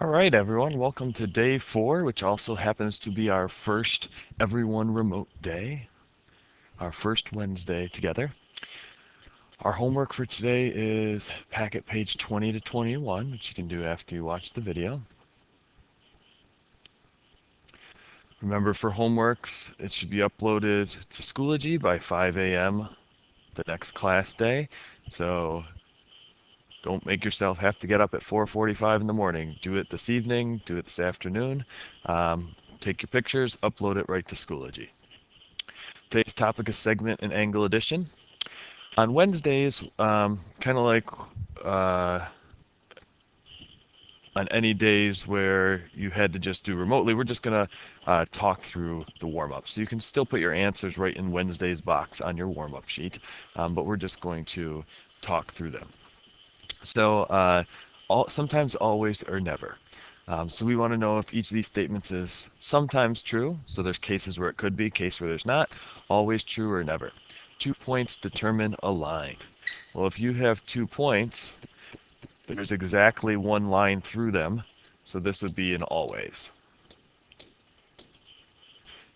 All right, everyone, welcome to day 4, which also happens to be our first everyone remote day, our first Wednesday together. Our homework for today is packet page 20 to 21, which you can do after you watch the video. Remember, for homeworks, it should be uploaded to Schoology by 5 a.m. the next class day. So don't make yourself have to get up at 4:45 in the morning. Do it this evening, do it this afternoon. Take your pictures, upload it right to Schoology. Today's topic is segment and angle addition. On Wednesdays, kind of like on any days where you had to just do remotely, we're just going to talk through the warm-up. So you can still put your answers right in Wednesday's box on your warm-up sheet, but we're just going to talk through them. So sometimes, always, or never. So we want to know if each of these statements is sometimes true. So there's cases where it could be, case where there's not, always true or never. 2 points determine a line. Well, if you have 2 points, there's exactly one line through them. So this would be an always.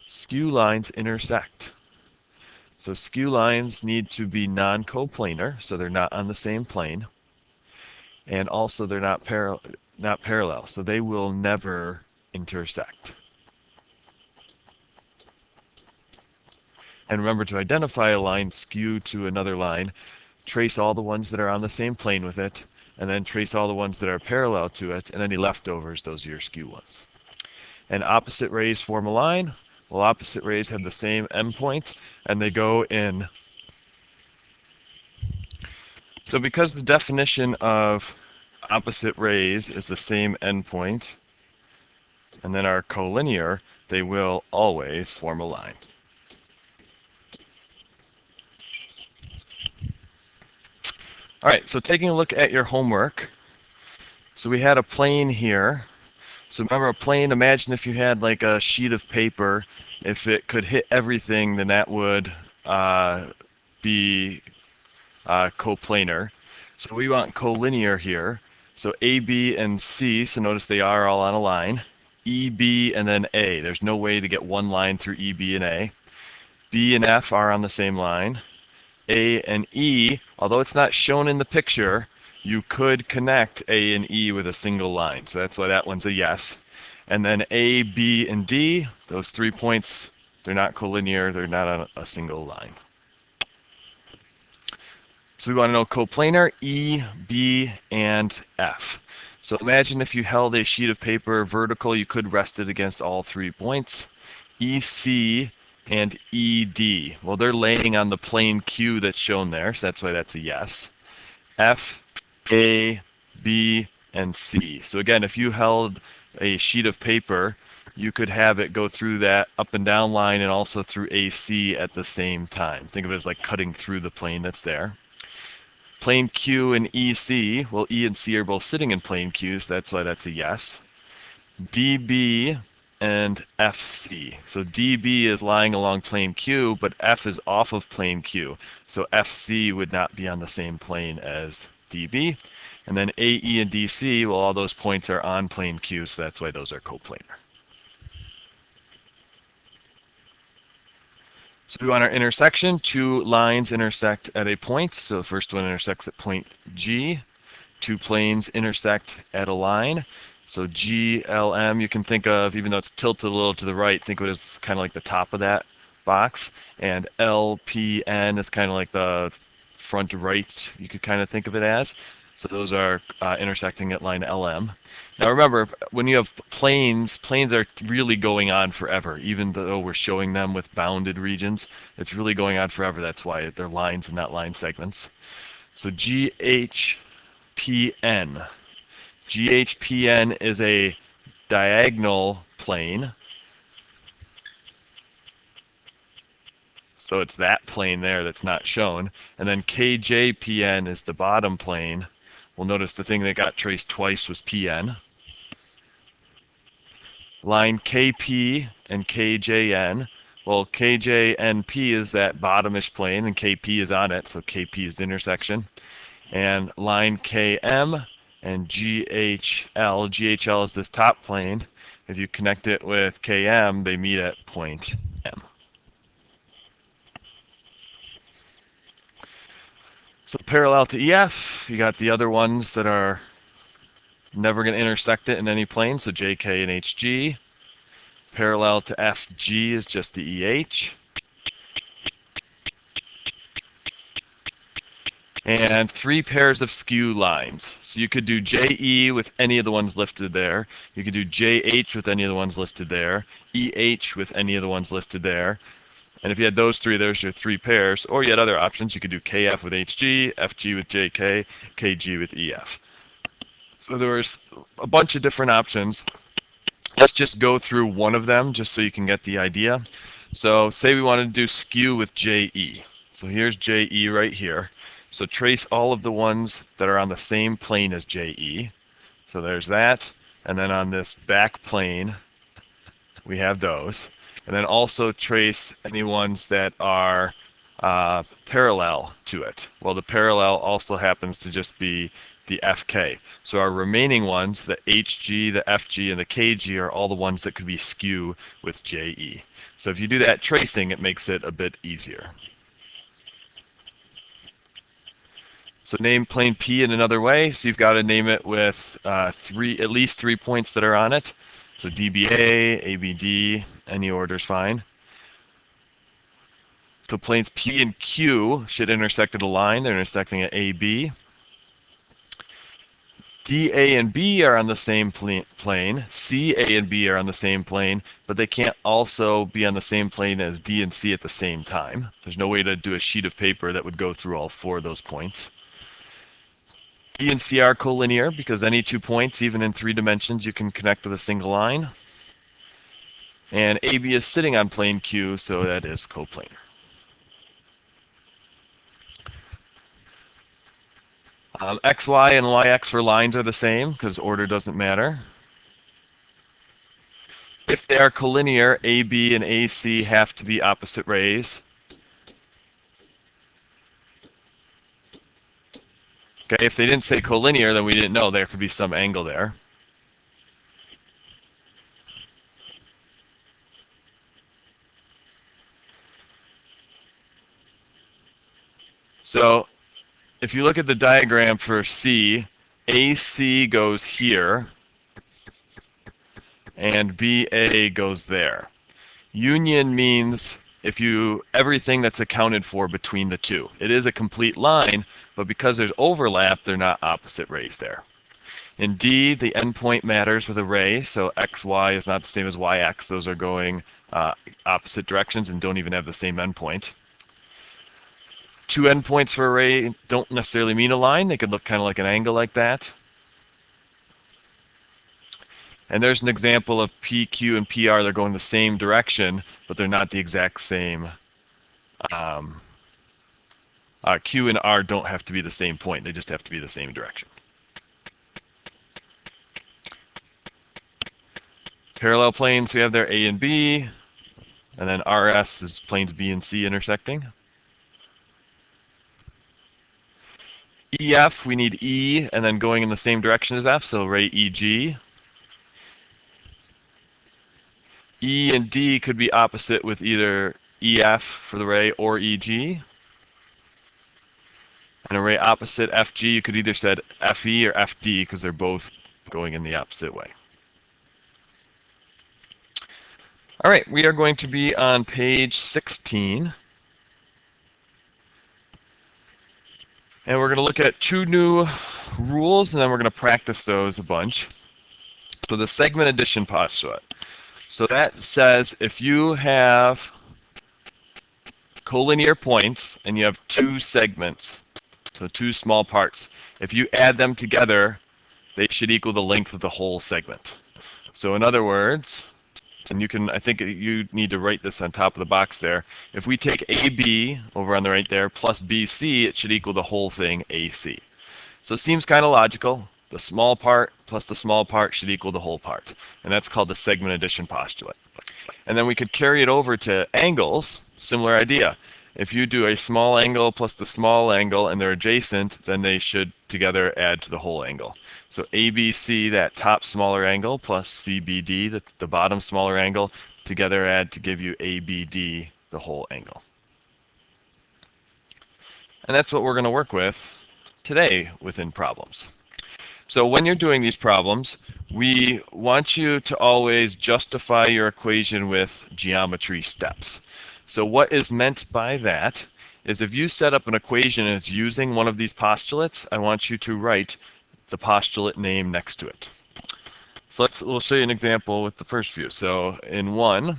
Skew lines intersect. So skew lines need to be non-coplanar, so they're not on the same plane. And also they're not parallel, so they will never intersect. And remember, to identify a line skew to another line, trace all the ones that are on the same plane with it, and then trace all the ones that are parallel to it, and any leftovers, those are your skew ones. And opposite rays form a line. Well, opposite rays have the same endpoint, and they go in. So because the definition of opposite rays is the same endpoint, and then are collinear, they will always form a line. All right, so taking a look at your homework. So we had a plane here. So remember a plane, imagine if you had like a sheet of paper, if it could hit everything, then that would be coplanar. So we want collinear here. So A, B, and C, so notice they are all on a line. E, B, and then A. There's no way to get one line through E, B, and A. B and F are on the same line. A and E, although it's not shown in the picture, you could connect A and E with a single line. So that's why that one's a yes. And then A, B, and D, those 3 points, they're not collinear, they're not on a single line. So we want to know coplanar, E, B, and F. So imagine if you held a sheet of paper vertical, you could rest it against all 3 points. EC and ED. Well, they're laying on the plane Q that's shown there, so that's why that's a yes. F, A, B, and C. So again, if you held a sheet of paper, you could have it go through that up and down line and also through AC at the same time. Think of it as like cutting through the plane that's there. Plane Q and EC, well, E and C are both sitting in plane Q, so that's why that's a yes. DB and FC. So DB is lying along plane Q, but F is off of plane Q. So FC would not be on the same plane as DB. And then AE and DC, well, all those points are on plane Q, so that's why those are coplanar. So we want our intersection. 2 lines intersect at a point. So the first one intersects at point G. 2 planes intersect at a line. So GLM, you can think of, even though it's tilted a little to the right, think of it as kind of like the top of that box. And LPN is kind of like the front right, you could kind of think of it as. So those are intersecting at line LM. Now remember, when you have planes are really going on forever, even though we're showing them with bounded regions. It's really going on forever. That's why they're lines and not line segments. So GHPN. GHPN is a diagonal plane. So it's that plane there that's not shown. And then KJPN is the bottom plane. Well, notice the thing that got traced twice was PN. Line KP and KJN. Well, KJNP is that bottomish plane, and KP is on it, so KP is the intersection. And line KM and GHL. GHL is this top plane. If you connect it with KM, they meet at point M. So parallel to EF, you got the other ones that are never going to intersect it in any plane, so JK and HG. Parallel to FG is just the EH. And 3 pairs of skew lines. So you could do JE with any of the ones listed there. You could do JH with any of the ones listed there. EH with any of the ones listed there. And if you had those 3, there's your 3 pairs. Or you had other options. You could do KF with HG, FG with JK, KG with EF. So there was a bunch of different options. Let's just go through one of them just so you can get the idea. So say we wanted to do skew with JE. So here's JE right here. So trace all of the ones that are on the same plane as JE. So there's that. And then on this back plane, we have those. And then also trace any ones that are parallel to it. Well, the parallel also happens to just be the FK. So our remaining ones, the HG, the FG, and the KG, are all the ones that could be skew with JE. So if you do that tracing, it makes it a bit easier. So name plane P in another way. So you've got to name it with at least 3 points that are on it. So DBA, ABD, any order is fine. So planes P and Q should intersect at a line. They're intersecting at AB. D, A, and B are on the same plane. C, A, and B are on the same plane, but they can't also be on the same plane as D and C at the same time. There's no way to do a sheet of paper that would go through all 4 of those points. E and C are collinear because any 2 points, even in 3 dimensions, you can connect with a single line. And AB is sitting on plane Q, so that is coplanar. XY and YX for lines are the same because order doesn't matter. If they are collinear, AB and AC have to be opposite rays. Okay, if they didn't say collinear, then we didn't know there could be some angle there. So if you look at the diagram for C, AC goes here, and BA goes there. Union means everything that's accounted for between the 2. It is a complete line, but because there's overlap, they're not opposite rays there. In D, the endpoint matters with a ray, so XY is not the same as YX. Those are going opposite directions and don't even have the same endpoint. 2 endpoints for a ray don't necessarily mean a line. They could look kind of like an angle like that. And there's an example of PQ and PR. They're going the same direction, but they're not the exact same. Q and R don't have to be the same point. They just have to be the same direction. Parallel planes, we have there A and B. And then RS is planes B and C intersecting. EF, we need E, and then going in the same direction as F, so ray EG. E and D could be opposite with either EF for the ray or EG. And a ray opposite FG, you could either said FE or FD because they're both going in the opposite way. All right, we are going to be on page 16. And we're going to look at 2 new rules, and then we're going to practice those a bunch. So the segment addition postulate. So that says if you have collinear points and you have 2 segments, so 2 small parts, if you add them together, they should equal the length of the whole segment. So in other words, and I think you need to write this on top of the box there. If we take AB over on the right there plus BC, it should equal the whole thing AC. So it seems kind of logical. The small part plus the small part should equal the whole part. And that's called the segment addition postulate. And then we could carry it over to angles, similar idea. If you do a small angle plus the small angle and they're adjacent, then they should together add to the whole angle. So ABC, that top smaller angle, plus CBD, the bottom smaller angle, together add to give you ABD, the whole angle. And that's what we're going to work with today within problems. So when you're doing these problems, we want you to always justify your equation with geometry steps. So what is meant by that is if you set up an equation and it's using one of these postulates, I want you to write the postulate name next to it. So we'll show you an example with the first view. So in 1,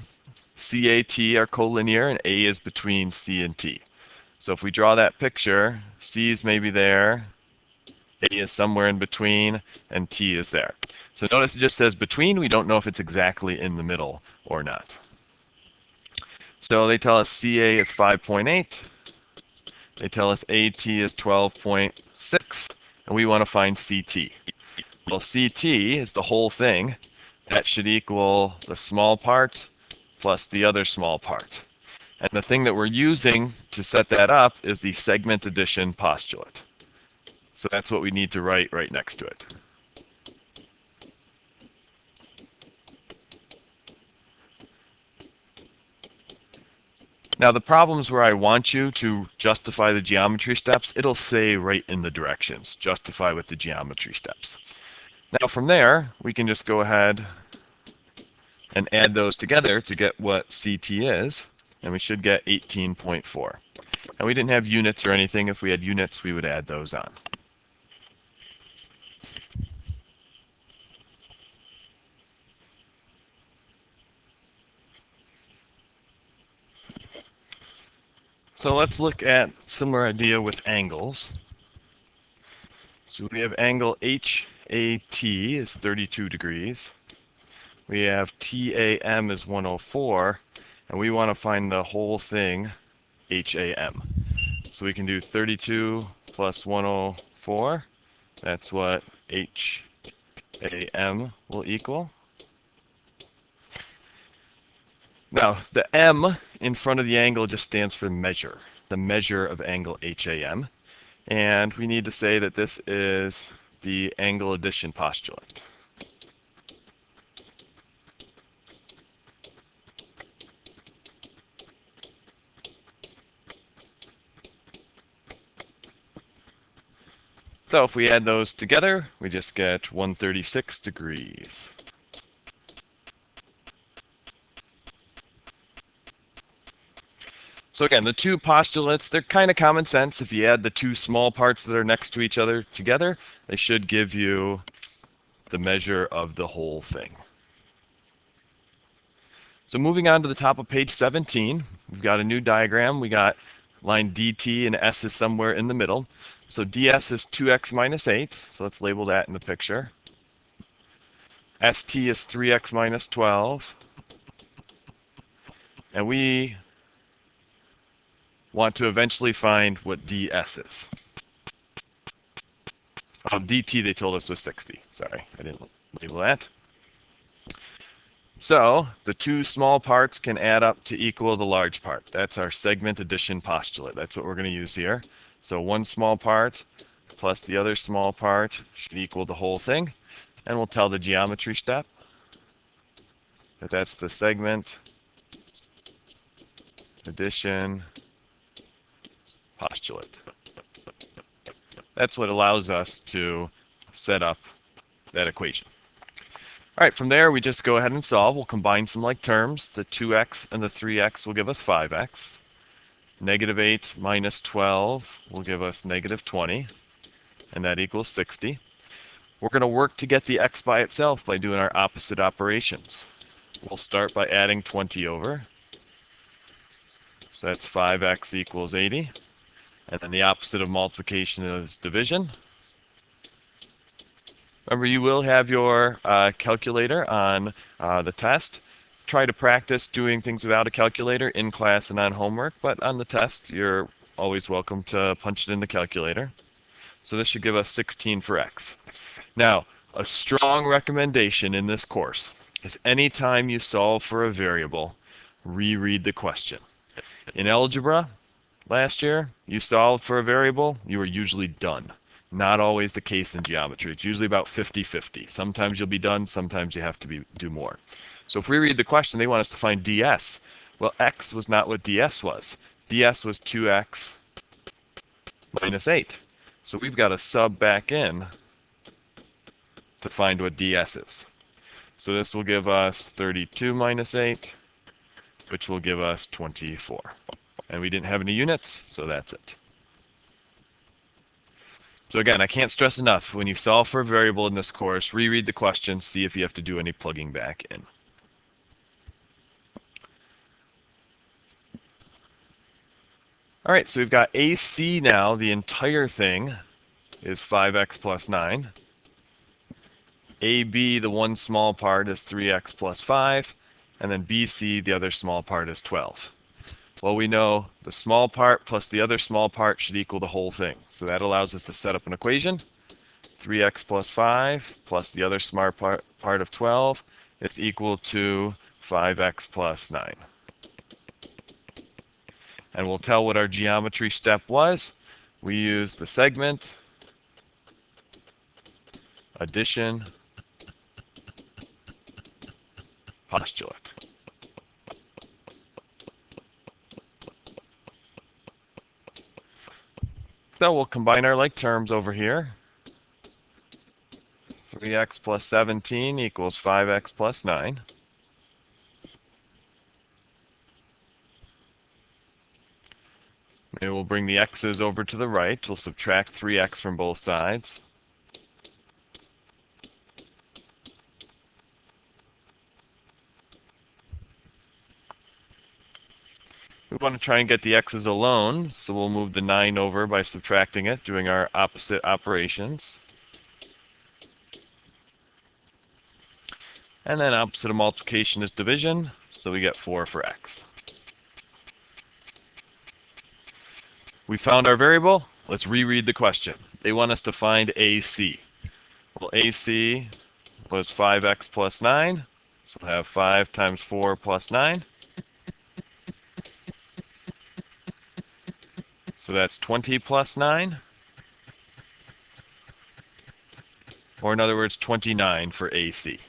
C, A, T are collinear and A is between C and T. So if we draw that picture, C is maybe there, A is somewhere in between, and T is there. So notice it just says between. We don't know if it's exactly in the middle or not. So they tell us CA is 5.8. They tell us AT is 12.6, and we want to find CT. Well, CT is the whole thing. That should equal the small part plus the other small part. And the thing that we're using to set that up is the segment addition postulate. So that's what we need to write right next to it. Now the problems where I want you to justify the geometry steps, it'll say right in the directions, justify with the geometry steps. Now from there, we can just go ahead and add those together to get what CT is, and we should get 18.4. And we didn't have units or anything. If we had units, we would add those on. So let's look at similar idea with angles. So we have angle HAT is 32 degrees. We have TAM is 104, and we want to find the whole thing HAM. So we can do 32 plus 104. That's what HAM will equal. Now, the M in front of the angle just stands for measure, the measure of angle HAM. And we need to say that this is the angle addition postulate. So if we add those together, we just get 136 degrees. So again, the two postulates, they're kind of common sense. If you add the two small parts that are next to each other together, they should give you the measure of the whole thing. So moving on to the top of page 17, we've got a new diagram. We got line DT and S is somewhere in the middle. So DS is 2x minus 8, so let's label that in the picture. ST is 3x minus 12. And we want to eventually find what DS is. DT they told us was 60. Sorry, I didn't label that. So the two small parts can add up to equal the large part. That's our segment addition postulate. That's what we're going to use here. So one small part plus the other small part should equal the whole thing. And we'll tell the geometry step that that's the segment addition postulate. That's what allows us to set up that equation. All right, from there we just go ahead and solve. We'll combine some like terms. The 2x and the 3x will give us 5x. Negative 8 minus 12 will give us negative 20, and that equals 60. We're going to work to get the x by itself by doing our opposite operations. We'll start by adding 20 over. So that's 5x equals 80. And then the opposite of multiplication is division. Remember, you will have your calculator on the test. Try to practice doing things without a calculator in class and on homework, but on the test, you're always welcome to punch it in the calculator. So this should give us 16 for x. Now, a strong recommendation in this course is anytime you solve for a variable, reread the question. In algebra, last year, you solved for a variable, you were usually done. Not always the case in geometry. It's usually about 50-50. Sometimes you'll be done, sometimes you have to do more. So if we read the question, they want us to find ds. Well, x was not what ds was. ds was 2x minus 8. So we've got to sub back in to find what ds is. So this will give us 32 minus 8, which will give us 24. And we didn't have any units, so that's it. So again, I can't stress enough, when you solve for a variable in this course, reread the question, see if you have to do any plugging back in. All right, so we've got AC now. The entire thing is 5x plus 9. AB, the one small part, is 3x plus 5. And then BC, the other small part, is 12. Well, we know the small part plus the other small part should equal the whole thing. So that allows us to set up an equation. 3x plus 5 plus the other small part of 12 is equal to 5x plus 9. And we'll tell what our geometry step was. We used the segment, addition, postulate. So we'll combine our like terms over here. 3x plus 17 equals 5x plus 9. Maybe we'll bring the x's over to the right. We'll subtract 3x from both sides. We want to try and get the x's alone, so we'll move the 9 over by subtracting it, doing our opposite operations. And then opposite of multiplication is division, so we get 4 for x. We found our variable. Let's reread the question. They want us to find AC. Well, AC was 5x plus 9, so we'll have 5 times 4 plus 9. So that's 20 plus 9. Or in other words, 29 for AC.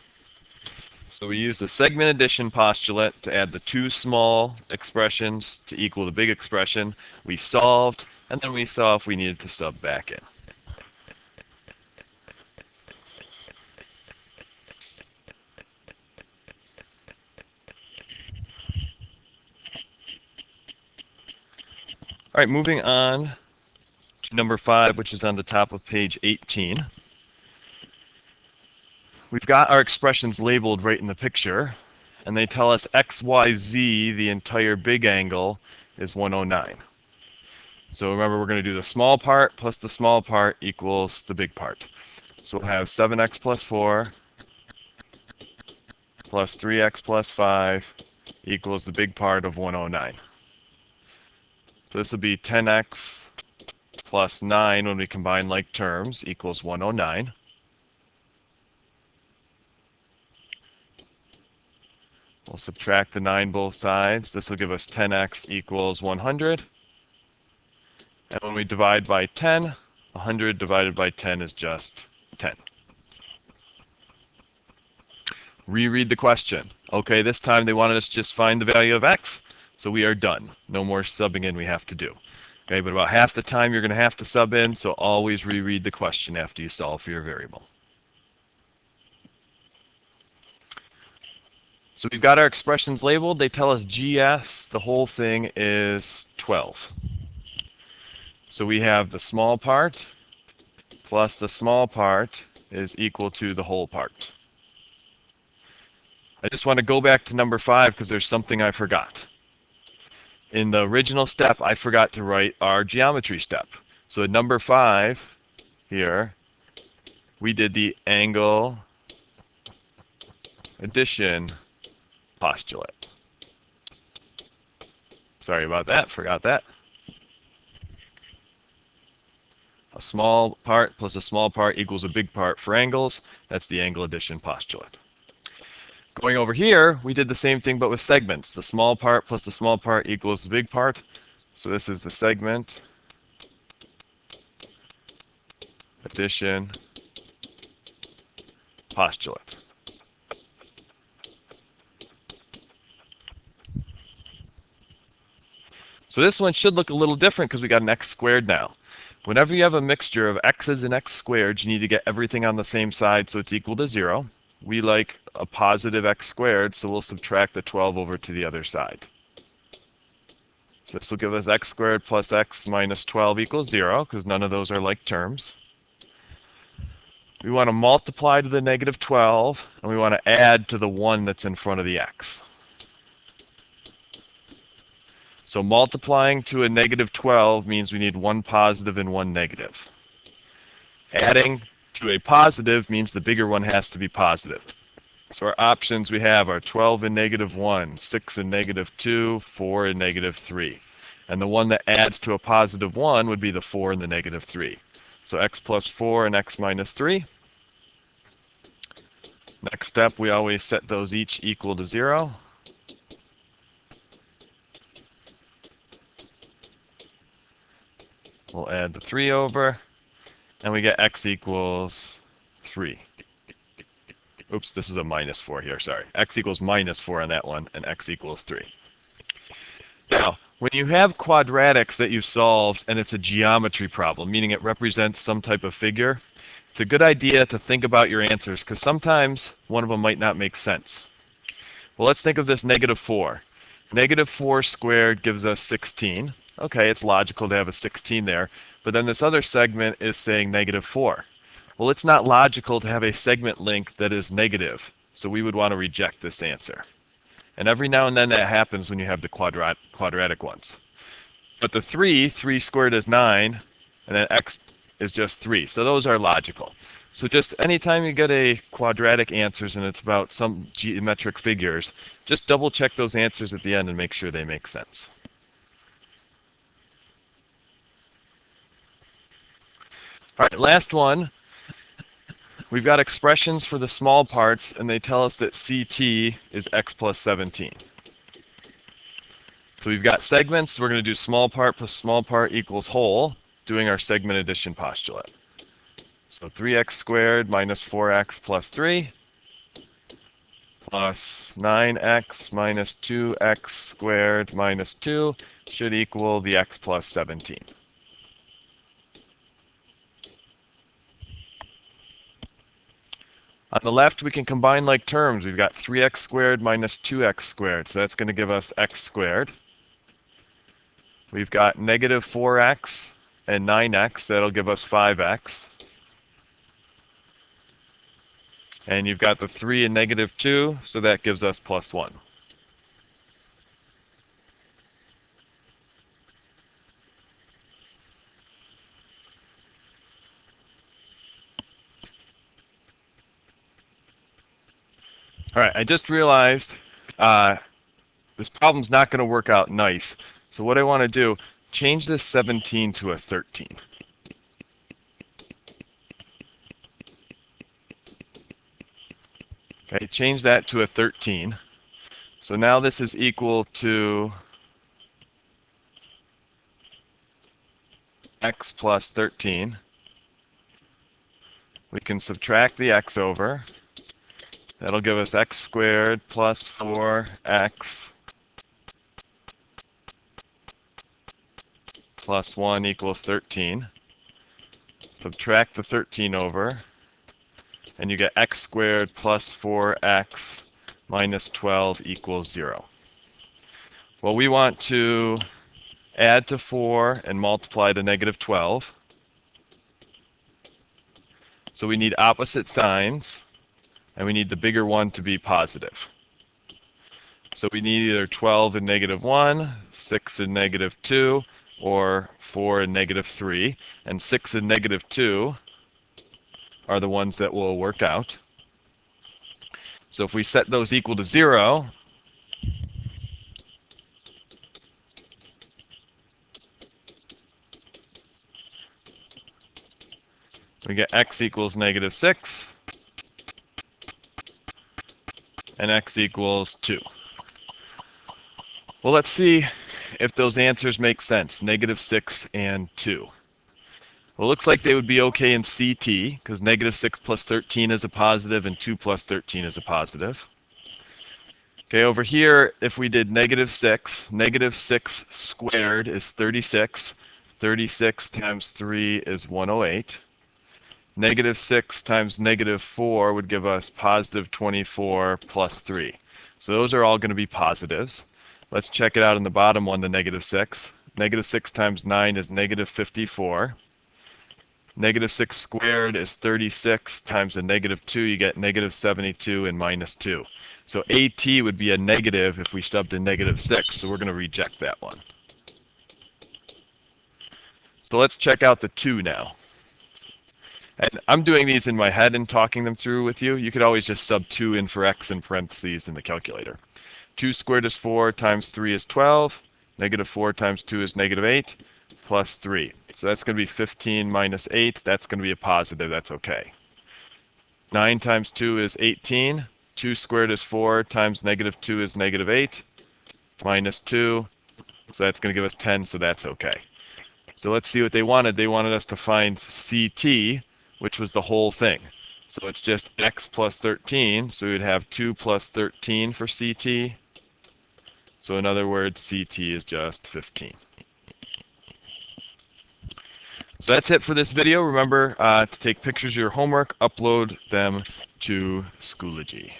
So we use the segment addition postulate to add the two small expressions to equal the big expression. We solved, and then we saw if we needed to sub back in. All right, moving on to number 5, which is on the top of page 18. We've got our expressions labeled right in the picture, and they tell us x, y, z, the entire big angle, is 109. So remember, we're going to do the small part plus the small part equals the big part. So we'll have 7x plus 4 plus 3x plus 5 equals the big part of 109. So this will be 10x plus 9 when we combine like terms equals 109. We'll subtract the 9 both sides. This will give us 10x equals 100. And when we divide by 10, 100 divided by 10 is just 10. Reread the question. Okay, this time they wanted us to just find the value of x, so we are done. No more subbing in we have to do. Okay, but about half the time you're going to have to sub in, so always reread the question after you solve for your variable. So we've got our expressions labeled. They tell us GS, the whole thing is 12. So we have the small part plus the small part is equal to the whole part. I just want to go back to number 5 because there's something I forgot. In the original step, I forgot to write our geometry step. So at number 5 here, we did the angle addition postulate. Sorry about that, forgot that. A small part plus a small part equals a big part for angles. That's the angle addition postulate. Going over here, we did the same thing but with segments. The small part plus the small part equals the big part. So this is the segment addition postulate. So this one should look a little different because we got an x squared now. Whenever you have a mixture of x's and x squared, you need to get everything on the same side so it's equal to 0. We like a positive x squared, so we'll subtract the 12 over to the other side. So this will give us x squared plus x minus 12 equals 0, because none of those are like terms. We want to multiply to the negative 12, and we want to add to the 1 that's in front of the x. So multiplying to a negative 12 means we need one positive and one negative. Adding to a positive means the bigger one has to be positive. So our options we have are 12 and negative 1, 6 and negative 2, 4 and negative 3. And the one that adds to a positive 1 would be the 4 and the negative 3. So x plus 4 and x minus 3. Next step, we always set those each equal to 0. We'll add the 3 over, and we get x equals 3. Oops, this is a minus 4 here, sorry. X equals minus 4 on that one, and x equals 3. Now, when you have quadratics that you've solved and it's a geometry problem, meaning it represents some type of figure, it's a good idea to think about your answers, because sometimes one of them might not make sense. Well, let's think of this negative 4. Negative 4 squared gives us 16. Okay, it's logical to have a 16 there, but then this other segment is saying negative 4. Well, it's not logical to have a segment length that is negative, so we would want to reject this answer. And every now and then that happens when you have the quadratic ones. But the 3 squared is 9, and then x is just 3. So those are logical. So just anytime you get a quadratic answers and it's about some geometric figures, just double check those answers at the end and make sure they make sense. All right, last one. We've got expressions for the small parts, and they tell us that CT is x plus 17. So we've got segments. We're going to do small part plus small part equals whole, doing our segment addition postulate. So 3x squared minus 4x plus 3 plus 9x minus 2x squared minus 2 should equal the x plus 17. On the left, we can combine like terms. We've got 3x squared minus 2x squared, so that's going to give us x squared. We've got negative 4x and 9x, that'll give us 5x. And you've got the 3 and negative 2, so that gives us plus 1. All right, I just realized this problem's not going to work out nice. So what I want to do, change this 17 to a 13. Okay, change that to a 13. So now this is equal to x plus 13. We can subtract the x over. That'll give us x squared plus 4x plus 1 equals 13. Subtract the 13 over, and you get x squared plus 4x minus 12 equals 0. Well, we want to add to 4 and multiply to negative 12. So we need opposite signs, and we need the bigger one to be positive. So we need either 12 and negative 1, 6 and negative 2, or 4 and negative 3. And 6 and negative 2 are the ones that will work out. So if we set those equal to 0, we get x equals negative 6, and x equals 2. Well, let's see if those answers make sense, -6 and 2. Well, it looks like they would be okay in CT, because -6 plus 13 is a positive and 2 plus 13 is a positive. Okay, over here, if we did -6 squared is 36. 36 times 3 is 108. -6 times -4 would give us positive 24 plus 3. So those are all going to be positives. Let's check it out in the bottom one, the -6. -6 times 9 is -54. -6 squared is 36 times a -2. You get -72 and -2. So AT would be a negative if we stubbed a -6, so we're going to reject that one. So let's check out the 2 now. And I'm doing these in my head and talking them through with you. You could always just sub 2 in for x in parentheses in the calculator. 2 squared is 4 times 3 is 12. -4 times 2 is -8 plus 3. So that's going to be 15 minus 8. That's going to be a positive. That's okay. 9 times 2 is 18. 2 squared is 4 times -2 is -8 minus 2. So that's going to give us 10, so that's okay. So let's see what they wanted. They wanted us to find CT, which was the whole thing. So it's just x plus 13. So we'd have 2 plus 13 for CT. So in other words, CT is just 15. So that's it for this video. Remember to take pictures of your homework, upload them to Schoology.